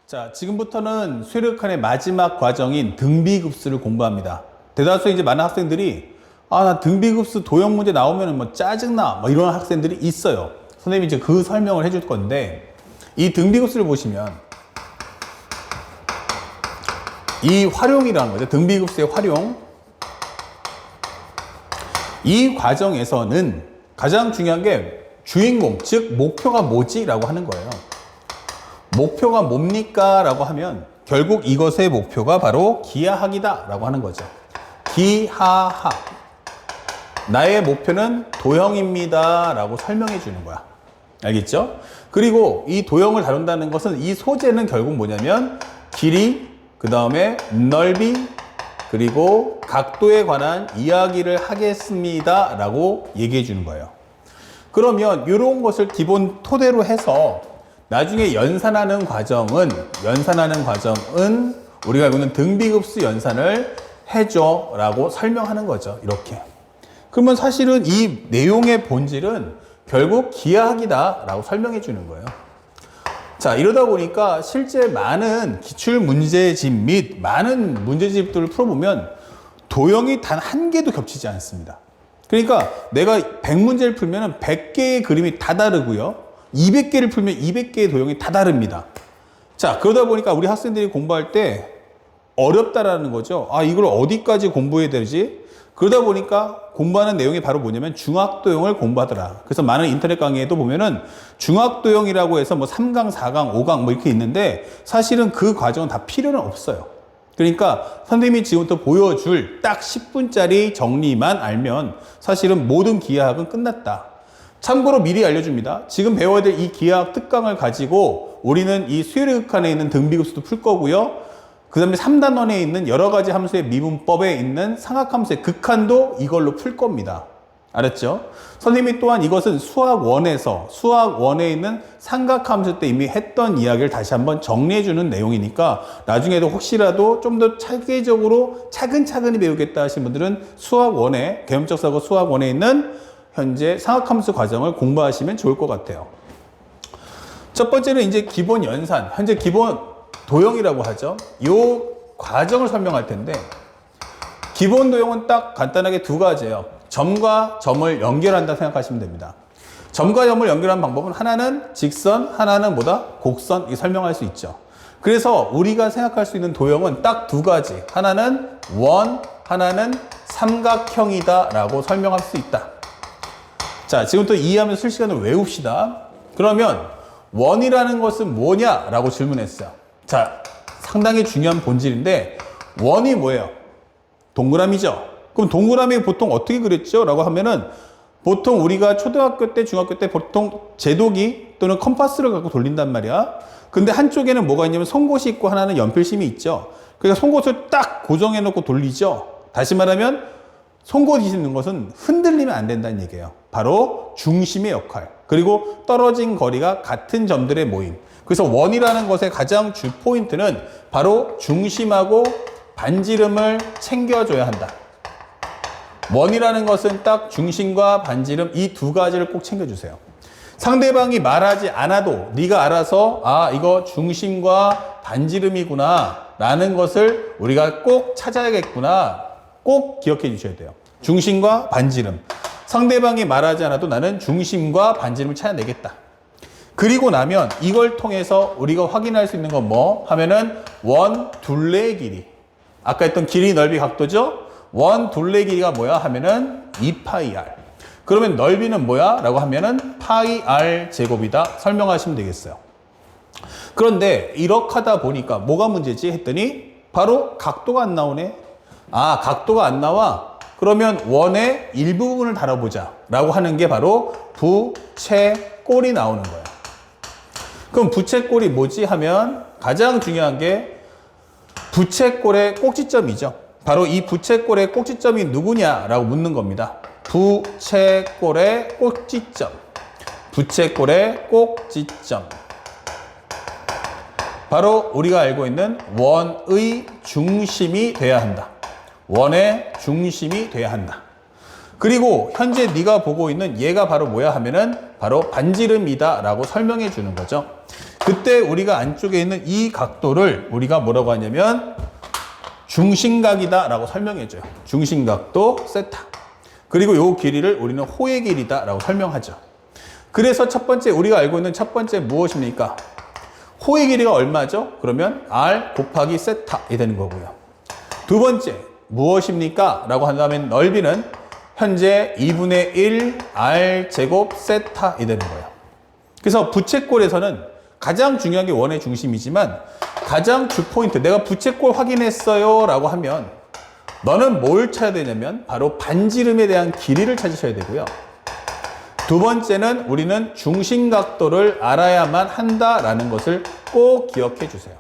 자, 지금부터는 수료역학의 마지막 과정인 등비급수를 공부합니다. 대다수 이제 많은 학생들이 나 등비급수 도형 문제 나오면 뭐 짜증나 뭐 이런 학생들이 있어요. 선생님이 이제 그 설명을 해줄 건데, 이 등비급수를 보시면 이 활용이라는 거죠. 등비급수의 활용. 이 과정에서는 가장 중요한 게 주인공, 즉 목표가 뭐지? 라고 하는 거예요. 목표가 뭡니까? 라고 하면 결국 이것의 목표가 바로 기하학이다 라고 하는 거죠. 기하학. 나의 목표는 도형입니다 라고 설명해 주는 거야. 알겠죠? 그리고 이 도형을 다룬다는 것은 이 소재는 결국 뭐냐면 길이, 그 다음에 넓이, 그리고 각도에 관한 이야기를 하겠습니다 라고 얘기해 주는 거예요. 그러면 이런 것을 기본 토대로 해서 나중에 연산하는 과정은 우리가 알고 있는 등비급수 연산을 해줘 라고 설명하는 거죠. 이렇게. 그러면 사실은 이 내용의 본질은 결국 기하학이다 라고 설명해 주는 거예요. 자, 이러다 보니까 실제 많은 기출 문제집 및 많은 문제집들을 풀어보면 도형이 단 한 개도 겹치지 않습니다. 그러니까 내가 100문제를 풀면 100개의 그림이 다 다르고요. 200개를 풀면 200개의 도형이 다 다릅니다. 자, 그러다 보니까 우리 학생들이 공부할 때 어렵다라는 거죠. 이걸 어디까지 공부해야 되지? 그러다 보니까 공부하는 내용이 바로 뭐냐면 중학도형을 공부하더라. 그래서 많은 인터넷 강의에도 보면은 중학도형이라고 해서 뭐 3강, 4강, 5강 뭐 이렇게 있는데 사실은 그 과정은 다 필요는 없어요. 그러니까 선생님이 지금부터 보여줄 딱 10분짜리 정리만 알면 사실은 모든 기하학은 끝났다. 참고로 미리 알려줍니다. 지금 배워야 될 이 기하학 특강을 가지고 우리는 이 수열역학에 있는 등비급수도 풀 거고요. 그 다음에 3단원에 있는 여러 가지 함수의 미분법에 있는 상학함수의 극한도 이걸로 풀 겁니다. 알았죠? 선생님이 또한 이것은 수학 1에 있는 삼각함수 때 이미 했던 이야기를 다시 한번 정리해주는 내용이니까 나중에도 혹시라도 좀 더 체계적으로 차근차근히 배우겠다 하신 분들은 수학 1에, 개념적 사고 수학 1에 있는 현재 상학함수 과정을 공부하시면 좋을 것 같아요. 첫 번째는 이제 기본 연산, 현재 기본 도형이라고 하죠. 이 과정을 설명할 텐데, 기본 도형은 딱 간단하게 두 가지예요. 점과 점을 연결한다 생각하시면 됩니다. 점과 점을 연결하는 방법은 하나는 직선, 하나는 곡선, 이 설명할 수 있죠. 그래서 우리가 생각할 수 있는 도형은 딱 두 가지. 하나는 원, 하나는 삼각형이다 라고 설명할 수 있다. 자, 지금부터 이해하면서 실시간으로 외웁시다. 그러면 원이라는 것은 뭐냐? 라고 질문했어요. 자, 상당히 중요한 본질인데 원이 뭐예요? 동그라미죠. 그럼 동그라미 보통 어떻게 그렸죠? 라고 하면은 보통 우리가 초등학교 때, 중학교 때 보통 제도기 또는 컴파스를 갖고 돌린단 말이야. 근데 한쪽에는 뭐가 있냐면 송곳이 있고 하나는 연필심이 있죠. 그러니까 송곳을 딱 고정해 놓고 돌리죠. 다시 말하면 송곳이 있는 것은 흔들리면 안 된다는 얘기예요. 바로 중심의 역할. 그리고 떨어진 거리가 같은 점들의 모임. 그래서 원이라는 것의 가장 주 포인트는 바로 중심하고 반지름을 챙겨줘야 한다. 원이라는 것은 딱 중심과 반지름 이 두 가지를 꼭 챙겨주세요. 상대방이 말하지 않아도 네가 알아서 이거 중심과 반지름이구나 라는 것을 우리가 꼭 찾아야겠구나 꼭 기억해 주셔야 돼요. 중심과 반지름. 상대방이 말하지 않아도 나는 중심과 반지름을 찾아내겠다. 그리고 나면 이걸 통해서 우리가 확인할 수 있는 건 뭐? 하면은 원 둘레의 길이. 아까 했던 길이, 넓이, 각도죠? 원 둘레 길이가 뭐야? 하면은 2파이 r. 그러면 넓이는 뭐야? 라고 하면은 파이 r 제곱이다. 설명하시면 되겠어요. 그런데 이렇게 하다 보니까 뭐가 문제지? 했더니 바로 각도가 안 나오네. 각도가 안 나와? 그러면 원의 일부분을 다뤄보자. 라고 하는 게 바로 부채꼴이 나오는 거예요. 그럼 부채꼴이 뭐지? 하면 가장 중요한 게 부채꼴의 꼭지점이죠. 바로 이 부채꼴의 꼭지점이 누구냐라고 묻는 겁니다. 부채꼴의 꼭지점. 부채꼴의 꼭지점. 바로 우리가 알고 있는 원의 중심이 돼야 한다. 원의 중심이 돼야 한다. 그리고 현재 네가 보고 있는 얘가 바로 뭐야 하면은 바로 반지름이다 라고 설명해 주는 거죠. 그때 우리가 안쪽에 있는 이 각도를 우리가 뭐라고 하냐면 중심각이다 라고 설명해줘요. 중심각도 세타. 그리고 요 길이를 우리는 호의 길이다 라고 설명하죠. 그래서 첫 번째 우리가 알고 있는 첫 번째 무엇입니까? 호의 길이가 얼마죠? 그러면 r 곱하기 세타이 되는 거고요. 두 번째 무엇입니까? 라고 한다면 넓이는 현재 2분의 1 r 제곱 세타이 되는 거예요. 그래서 부채꼴에서는 가장 중요한 게 원의 중심이지만 가장 주포인트, 내가 부채꼴 확인했어요 라고 하면 너는 뭘 찾아야 되냐면 바로 반지름에 대한 길이를 찾으셔야 되고요. 두 번째는 우리는 중심각도를 알아야만 한다라는 것을 꼭 기억해 주세요.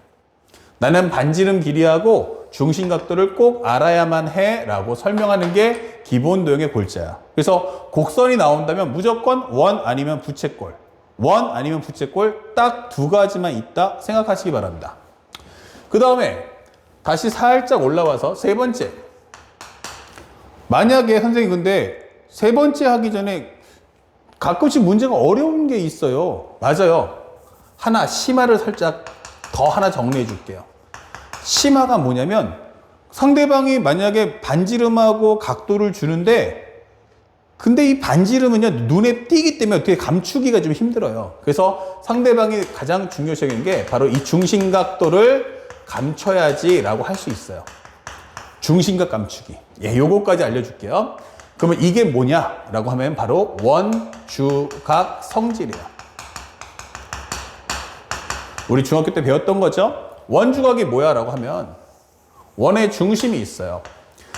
나는 반지름 길이하고 중심각도를 꼭 알아야만 해 라고 설명하는 게 기본 도형의 골자야. 그래서 곡선이 나온다면 무조건 원 아니면 부채꼴, 원 아니면 부채꼴 딱 두 가지만 있다 생각하시기 바랍니다. 그 다음에 다시 살짝 올라와서 세 번째. 만약에 선생님 근데 세 번째 하기 전에 가끔씩 문제가 어려운 게 있어요. 맞아요. 하나 심화를 살짝 더 하나 정리해 줄게요. 심화가 뭐냐면 상대방이 만약에 반지름하고 각도를 주는데 근데 이 반지름은요 눈에 띄기 때문에 어떻게 감추기가 좀 힘들어요. 그래서 상대방이 가장 중요시하는 게 바로 이 중심각도를 감춰야지 라고 할 수 있어요. 중심각 감추기. 예, 요거까지 알려줄게요. 그러면 이게 뭐냐 라고 하면 바로 원주각 성질이에요. 우리 중학교 때 배웠던 거죠. 원주각이 뭐야 라고 하면 원의 중심이 있어요.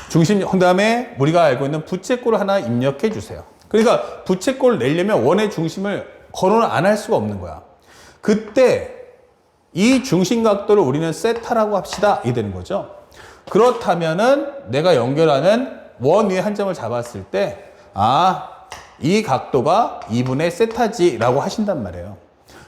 중심, 그 다음에 우리가 알고 있는 부채꼴을 하나 입력해 주세요. 그러니까 부채꼴을 내려면 원의 중심을 거론을 안 할 수가 없는 거야. 그때 이 중심각도를 우리는 세타라고 합시다. 이 되는 거죠. 그렇다면은 내가 연결하는 원 위에 한 점을 잡았을 때, 아, 이 각도가 2분의 세타지 라고 하신단 말이에요.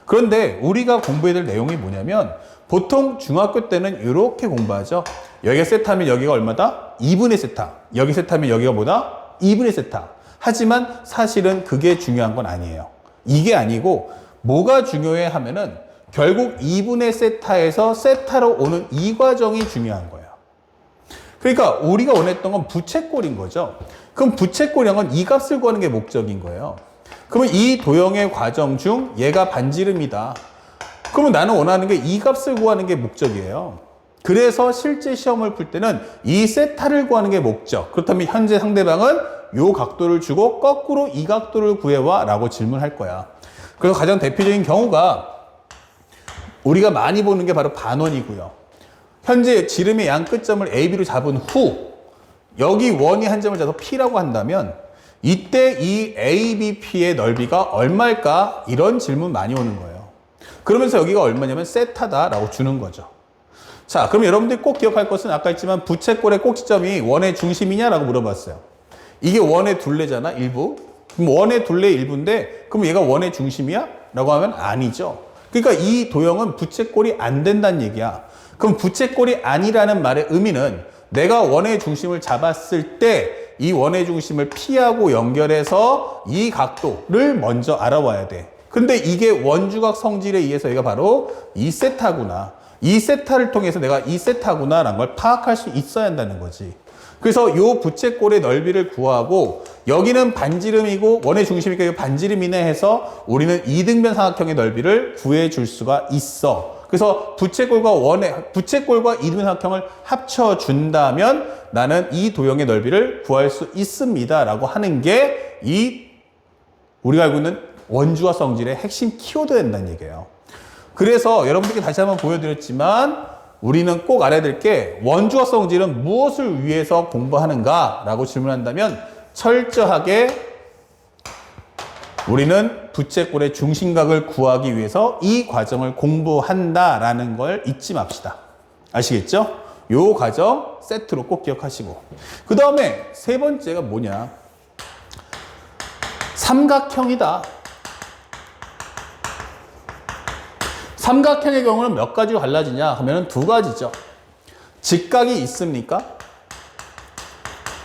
그런데 우리가 공부해야 될 내용이 뭐냐면 보통 중학교 때는 이렇게 공부하죠. 여기가 세타면 여기가 얼마다? 2분의 세타. 여기 세타면 여기가 뭐다? 2분의 세타. 하지만 사실은 그게 중요한 건 아니에요. 이게 아니고 뭐가 중요해 하면은 결국 2분의 세타에서 세타로 오는 이 과정이 중요한 거예요. 그러니까 우리가 원했던 건 부채꼴인 거죠. 그럼 부채꼴이란 건 이 값을 구하는 게 목적인 거예요. 그러면 이 도형의 과정 중 얘가 반지름이다. 그러면 나는 원하는 게 이 값을 구하는 게 목적이에요. 그래서 실제 시험을 풀 때는 이 세타를 구하는 게 목적. 그렇다면 현재 상대방은 요 각도를 주고 거꾸로 이 각도를 구해와 라고 질문할 거야. 그래서 가장 대표적인 경우가 우리가 많이 보는 게 바로 반원이고요. 현재 지름의 양 끝점을 AB로 잡은 후 여기 원이 한 점을 잡아서 P라고 한다면 이때 이 ABP의 넓이가 얼마일까? 이런 질문 많이 오는 거예요. 그러면서 여기가 얼마냐면 세타다라고 주는 거죠. 자, 그럼 여러분들이 꼭 기억할 것은 아까 했지만 부채꼴의 꼭지점이 원의 중심이냐라고 물어봤어요. 이게 원의 둘레잖아, 일부. 그럼 원의 둘레의 일부인데 그럼 얘가 원의 중심이야? 라고 하면 아니죠. 그러니까 이 도형은 부채꼴이 안 된다는 얘기야. 그럼 부채꼴이 아니라는 말의 의미는 내가 원의 중심을 잡았을 때 이 원의 중심을 P하고 연결해서 이 각도를 먼저 알아와야 돼. 근데 이게 원주각 성질에 의해서 얘가 바로 이 세타구나. 이 세타를 통해서 내가 이 세타구나 라는 걸 파악할 수 있어야 한다는 거지. 그래서 요 부채꼴의 넓이를 구하고 여기는 반지름이고 원의 중심이니까 이 반지름이네 해서 우리는 이등변 삼각형의 넓이를 구해 줄 수가 있어. 그래서 부채꼴과 이등변 삼각형을 합쳐 준다면 나는 이 도형의 넓이를 구할 수 있습니다 라고 하는 게 이 우리가 알고 있는 원주각 성질의 핵심 키워드 된다는 얘기예요. 그래서 여러분들께 다시 한번 보여드렸지만 우리는 꼭 알아야 될 게 원주각 성질은 무엇을 위해서 공부하는가 라고 질문한다면 철저하게 우리는 부채꼴의 중심각을 구하기 위해서 이 과정을 공부한다라는 걸 잊지 맙시다. 아시겠죠? 요 과정 세트로 꼭 기억하시고 그 다음에 세 번째가 뭐냐? 삼각형이다. 삼각형의 경우는 몇 가지로 갈라지냐 하면 두 가지죠. 직각이 있습니까?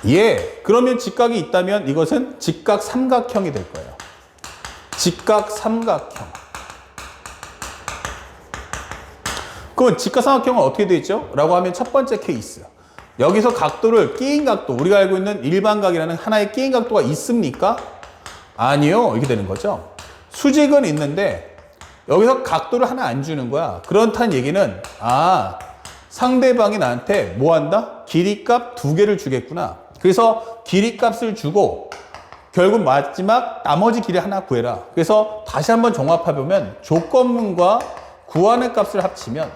예. 그러면 직각이 있다면 이것은 직각 삼각형이 될 거예요. 직각 삼각형. 그럼 직각삼각형은 어떻게 되어 있죠? 라고 하면 첫 번째 케이스. 여기서 각도를 끼인 각도, 우리가 알고 있는 일반각이라는 하나의 끼인 각도가 있습니까? 아니요. 이렇게 되는 거죠. 수직은 있는데 여기서 각도를 하나 안 주는 거야. 그렇다는 얘기는 상대방이 나한테 뭐 한다? 길이값 2개를 주겠구나. 그래서 길이값을 주고 결국 마지막 나머지 길이 하나 구해라. 그래서 다시 한번 종합해보면 조건문과 구하는 값을 합치면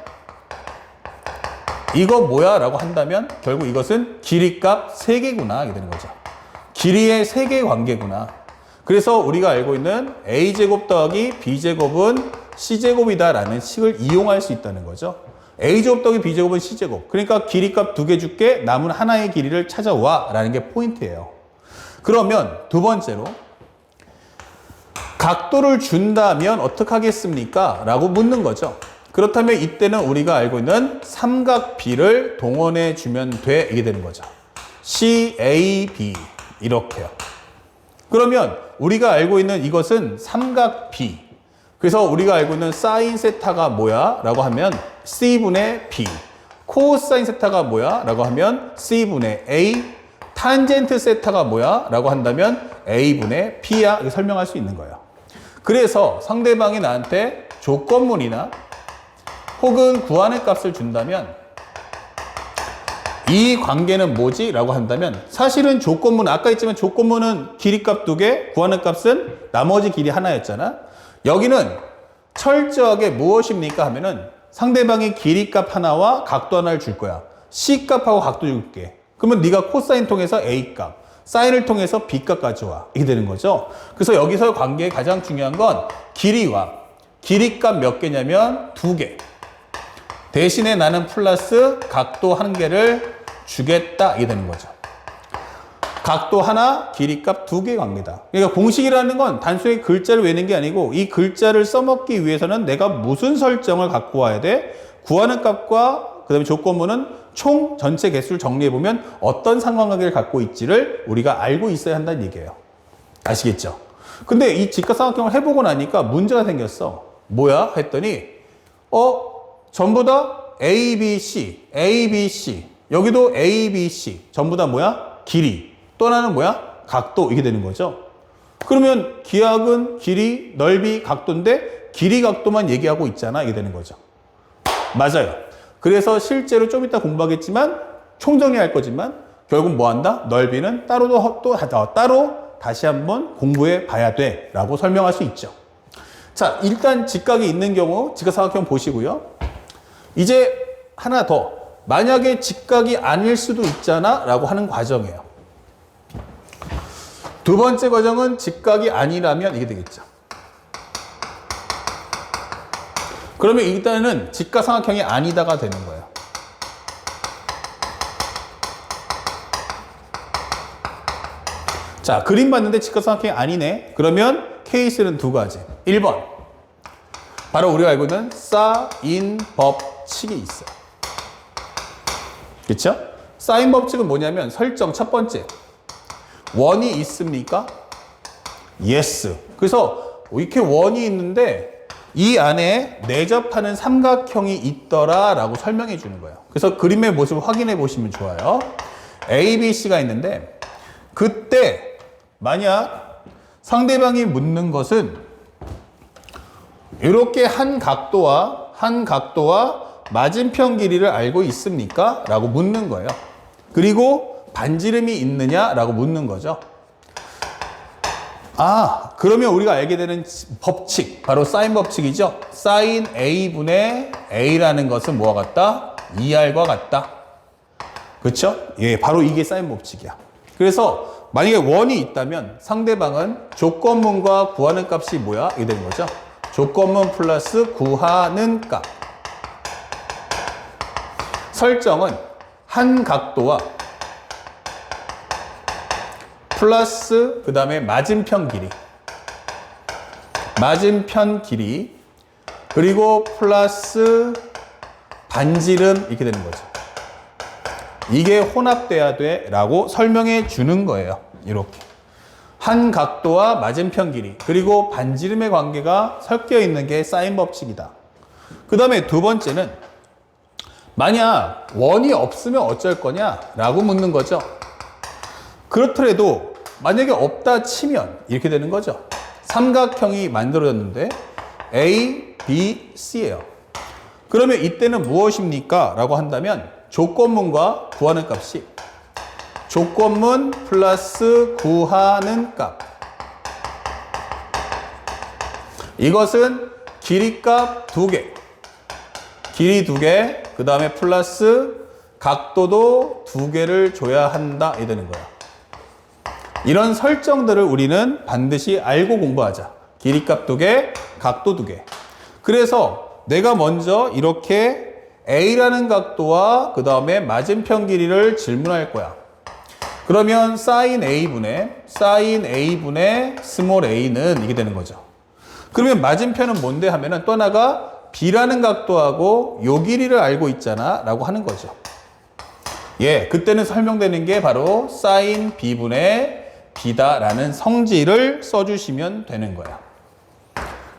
이거 뭐야? 라고 한다면 결국 이것은 길이값 3개구나. 이게 되는 거죠. 길이의 3개의 관계구나. 그래서 우리가 알고 있는 a제곱 더하기 b제곱은 c제곱이다 라는 식을 이용할 수 있다는 거죠. a제곱 더하기 b제곱은 c제곱. 그러니까 길이값 2개 줄게 남은 하나의 길이를 찾아와 라는 게 포인트예요. 그러면 두 번째로 각도를 준다면 어떻게 하겠습니까? 라고 묻는 거죠. 그렇다면 이때는 우리가 알고 있는 삼각 B를 동원해 주면 돼. 이게 되는 거죠. CAB 이렇게요. 그러면 우리가 알고 있는 이것은 삼각 B. 그래서 우리가 알고 있는 사인 세타가 뭐야? 라고 하면 C분의 B. 코사인 세타가 뭐야? 라고 하면 C분의 A. 탄젠트 세타가 뭐야? 라고 한다면 A분의 P야. 이렇게 설명할 수 있는 거예요. 그래서 상대방이 나한테 조건문이나 혹은 구하는 값을 준다면 이 관계는 뭐지? 라고 한다면 사실은 조건문, 아까 했지만 조건문은 길이값 2개, 구하는 값은 나머지 길이 하나였잖아. 여기는 철저하게 무엇입니까? 하면은 상대방이 길이값 하나와 각도 하나를 줄 거야. C값하고 각도 줄게. 그러면 네가 코사인 통해서 A값, 사인을 통해서 B값 가져와. 이게 되는 거죠. 그래서 여기서 관계의 가장 중요한 건 길이와 길이값 몇 개냐면 2개. 대신에 나는 플러스 각도 1개를 주겠다. 이게 되는 거죠. 각도 하나, 길이값 2개의 관계다. 그러니까 공식이라는 건 단순히 글자를 외우는 게 아니고 이 글자를 써먹기 위해서는 내가 무슨 설정을 갖고 와야 돼? 구하는 값과 그 다음에 조건문은 총 전체 개수를 정리해보면 어떤 상관관계를 갖고 있지를 우리가 알고 있어야 한다는 얘기예요. 아시겠죠? 근데 이 직각삼각형을 해보고 나니까 문제가 생겼어. 뭐야? 했더니 전부 다 A, B, C, A, B, C. 여기도 A, B, C. 전부 다 뭐야? 길이. 또 하나는 뭐야? 각도. 이게 되는 거죠. 그러면 기하학은 길이, 넓이, 각도인데 길이 각도만 얘기하고 있잖아. 이게 되는 거죠. 맞아요. 그래서 실제로 좀 이따 공부하겠지만 총정리할 거지만 결국 뭐 한다? 넓이는 따로 다시 한번 공부해 봐야 돼 라고 설명할 수 있죠. 자, 일단 직각이 있는 경우 직각삼각형 보시고요. 이제 하나 더. 만약에 직각이 아닐 수도 있잖아 라고 하는 과정이에요. 두 번째 과정은 직각이 아니라면 이게 되겠죠. 그러면 일단은 직각삼각형이 아니다가 되는 거예요. 자, 그림 봤는데 직각삼각형이 아니네. 그러면 케이스는 두 가지. 1번. 바로 우리가 알고 있는 사인 법칙이 있어요. 그렇죠? 사인 법칙은 뭐냐면 설정 첫 번째. 원이 있습니까? Yes. 그래서 이렇게 원이 있는데 이 안에 내접하는 삼각형이 있더라 라고 설명해 주는 거예요. 그래서 그림의 모습을 확인해 보시면 좋아요. A, B, C가 있는데 그때 만약 상대방이 묻는 것은 이렇게 한 각도와 맞은편 길이를 알고 있습니까? 라고 묻는 거예요. 그리고 반지름이 있느냐? 라고 묻는 거죠. 그러면 우리가 알게 되는 법칙, 바로 사인 법칙이죠. 사인 A분의 A라는 것은 뭐와 같다? 2R과 같다. 그렇죠? 예, 바로 이게 사인 법칙이야. 그래서 만약에 원이 있다면 상대방은 조건문과 구하는 값이 뭐야? 이게 되는 거죠. 조건문 플러스 구하는 값. 설정은 한 각도와 플러스 그 다음에 맞은편 길이 그리고 플러스 반지름 이렇게 되는 거죠. 이게 혼합돼야 돼 라고 설명해 주는 거예요. 이렇게 한 각도와 맞은편 길이 그리고 반지름의 관계가 섞여 있는 게 사인 법칙이다. 그 다음에 두 번째는 만약 원이 없으면 어쩔 거냐라고 묻는 거죠. 그렇더라도 만약에 없다 치면 이렇게 되는 거죠. 삼각형이 만들어졌는데 A, B, C예요. 그러면 이때는 무엇입니까? 라고 한다면 조건문과 구하는 값이 조건문 플러스 구하는 값. 이것은 길이값 2개, 길이 2개, 그 다음에 플러스 각도도 2개를 줘야 한다. 이 되는 거야. 이런 설정들을 우리는 반드시 알고 공부하자. 길이값 2개, 각도 2개. 그래서 내가 먼저 이렇게 A라는 각도와 그 다음에 맞은편 길이를 질문할 거야. 그러면 sin A분의 스몰 a는 이게 되는 거죠. 그러면 맞은편은 뭔데 하면은 또 하나가 B라는 각도하고 요 길이를 알고 있잖아 라고 하는 거죠. 예, 그때는 설명되는 게 바로 sin B분의 B다라는 성질을 써주시면 되는 거야.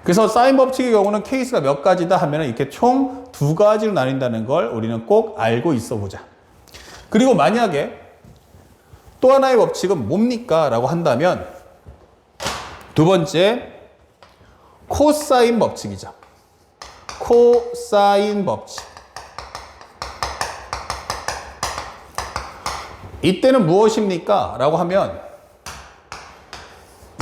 그래서 사인 법칙의 경우는 케이스가 몇 가지다 하면 이렇게 총 2가지로 나뉜다는 걸 우리는 꼭 알고 있어 보자. 그리고 만약에 또 하나의 법칙은 뭡니까? 라고 한다면 두 번째 코사인 법칙이죠. 코사인 법칙. 이때는 무엇입니까? 라고 하면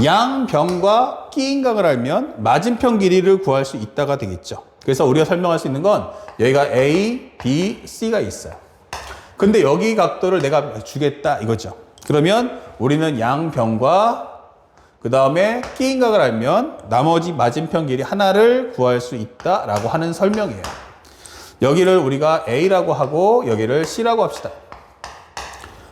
양변과 끼인각을 알면 맞은편 길이를 구할 수 있다가 되겠죠. 그래서 우리가 설명할 수 있는 건 여기가 A, B, C가 있어요. 근데 여기 각도를 내가 주겠다 이거죠. 그러면 우리는 양변과 그 다음에 끼인각을 알면 나머지 맞은편 길이 하나를 구할 수 있다라고 하는 설명이에요. 여기를 우리가 A라고 하고 여기를 C라고 합시다.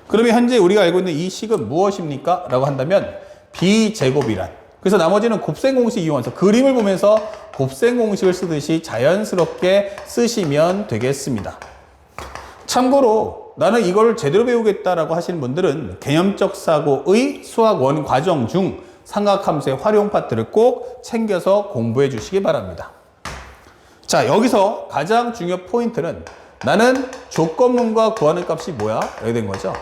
그러면 현재 우리가 알고 있는 이 식은 무엇입니까? 라고 한다면 B제곱이란. 그래서 나머지는 곱셈공식 이용해서 그림을 보면서 곱셈공식을 쓰듯이 자연스럽게 쓰시면 되겠습니다. 참고로 나는 이걸 제대로 배우겠다라고 하시는 분들은 개념적 사고의 수학 원 과정 중 삼각함수의 활용 파트를 꼭 챙겨서 공부해 주시기 바랍니다. 자, 여기서 가장 중요 포인트는 나는 조건문과 구하는 값이 뭐야? 이렇게 된 거죠.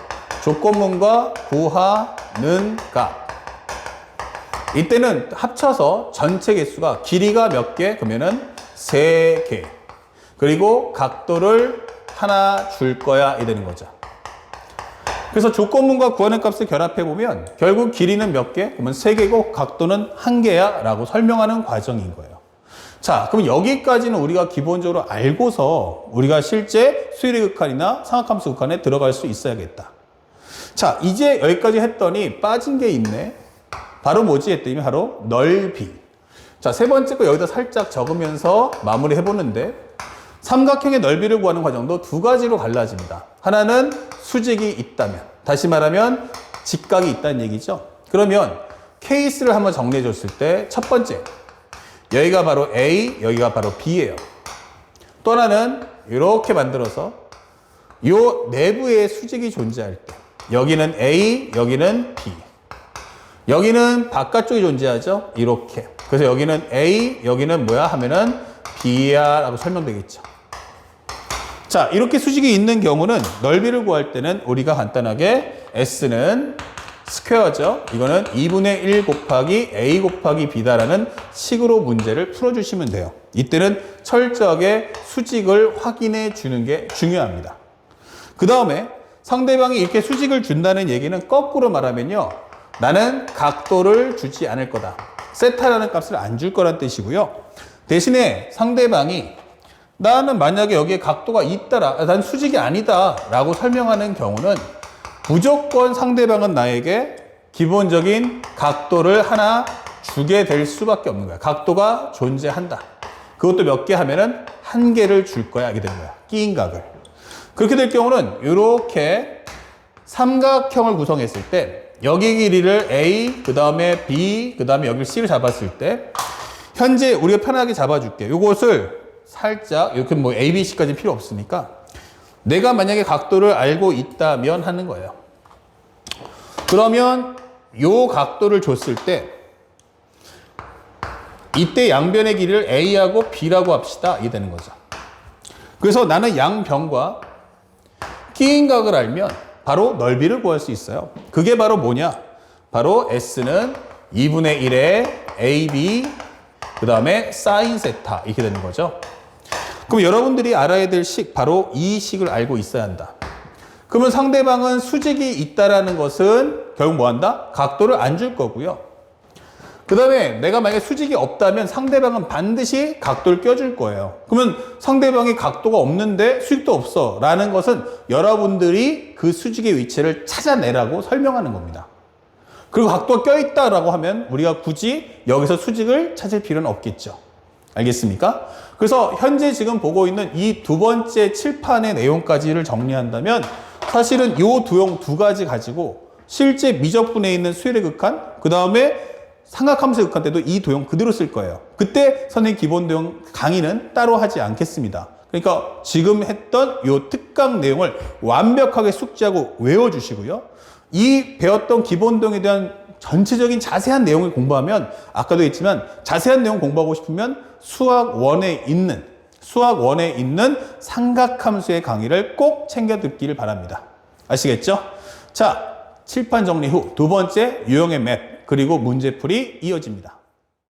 조건문과 구하는 값. 이때는 합쳐서 전체 개수가 길이가 몇 개? 그러면은 3개. 그리고 각도를 하나 줄 거야. 이 되는 거죠. 그래서 조건문과 구하는 값을 결합해 보면 결국 길이는 몇 개? 그러면 3개고 각도는 1개야 라고 설명하는 과정인 거예요. 자, 그럼 여기까지는 우리가 기본적으로 알고서 우리가 실제 수열의 극한이나 상학함수 극한에 들어갈 수 있어야겠다. 자, 이제 여기까지 했더니 빠진 게 있네. 바로 뭐지 했더니 바로 넓이. 자, 세 번째 거 여기다 살짝 적으면서 마무리 해보는데 삼각형의 넓이를 구하는 과정도 2가지로 갈라집니다. 하나는 수직이 있다면, 다시 말하면 직각이 있다는 얘기죠. 그러면 케이스를 한번 정리해 줬을 때 첫 번째, 여기가 바로 A, 여기가 바로 B예요. 또 하나는 이렇게 만들어서 이 내부에 수직이 존재할 때 여기는 A, 여기는 B. 여기는 바깥쪽이 존재하죠. 이렇게. 그래서 여기는 A, 여기는 뭐야 하면은 B야 라고 설명되겠죠. 자, 이렇게 수직이 있는 경우는 넓이를 구할 때는 우리가 간단하게 S는 스퀘어죠. 이거는 2분의 1 곱하기 A 곱하기 B다라는 식으로 문제를 풀어주시면 돼요. 이때는 철저하게 수직을 확인해 주는 게 중요합니다. 그 다음에 상대방이 이렇게 수직을 준다는 얘기는 거꾸로 말하면요. 나는 각도를 주지 않을 거다. 세타라는 값을 안 줄 거란 뜻이고요. 대신에 상대방이 나는 만약에 여기에 각도가 있더라. 난 수직이 아니다. 라고 설명하는 경우는 무조건 상대방은 나에게 기본적인 각도를 하나 주게 될 수밖에 없는 거야. 각도가 존재한다. 그것도 몇 개 하면은 1개를 줄 거야. 이게 되는 거야. 끼인 각을. 그렇게 될 경우는 이렇게 삼각형을 구성했을 때 여기 길이를 A, 그 다음에 B, 그 다음에 여기 C를 잡았을 때 현재 우리가 편하게 잡아줄게. 요것을 살짝 이렇게 뭐 A, B, C까지 필요 없으니까 내가 만약에 각도를 알고 있다면 하는 거예요. 그러면 요 각도를 줬을 때 이때 양변의 길이를 A하고 B라고 합시다. 이게 되는 거죠. 그래서 나는 양변과 끼인 각을 알면 바로 넓이를 구할 수 있어요. 그게 바로 뭐냐? 바로 S는 2분의 1의 AB 그 다음에 사인 세타 이렇게 되는 거죠. 그럼 여러분들이 알아야 될 식, 바로 이 식을 알고 있어야 한다. 그러면 상대방은 수직이 있다라는 것은 결국 뭐 한다? 각도를 안 줄 거고요. 그 다음에 내가 만약에 수직이 없다면 상대방은 반드시 각도를 껴줄 거예요. 그러면 상대방이 각도가 없는데 수직도 없어 라는 것은 여러분들이 그 수직의 위치를 찾아내라고 설명하는 겁니다. 그리고 각도가 껴있다라고 하면 우리가 굳이 여기서 수직을 찾을 필요는 없겠죠. 알겠습니까? 그래서 현재 지금 보고 있는 이 두 번째 칠판의 내용까지를 정리한다면 사실은 이 두 가지 가지고 실제 미적분에 있는 수열의 극한, 그 다음에 삼각함수의 극한 때도 이 도형 그대로 쓸 거예요. 그때 선생님 기본 도형 강의는 따로 하지 않겠습니다. 그러니까 지금 했던 이 특강 내용을 완벽하게 숙지하고 외워주시고요. 이 배웠던 기본 도형에 대한 전체적인 자세한 내용을 공부하면 아까도 했지만 자세한 내용 공부하고 싶으면 수학 1에 있는 삼각함수의 강의를 꼭 챙겨 듣기를 바랍니다. 아시겠죠? 자, 칠판 정리 후 두 번째 유형의 맵 그리고 문제풀이 이어집니다.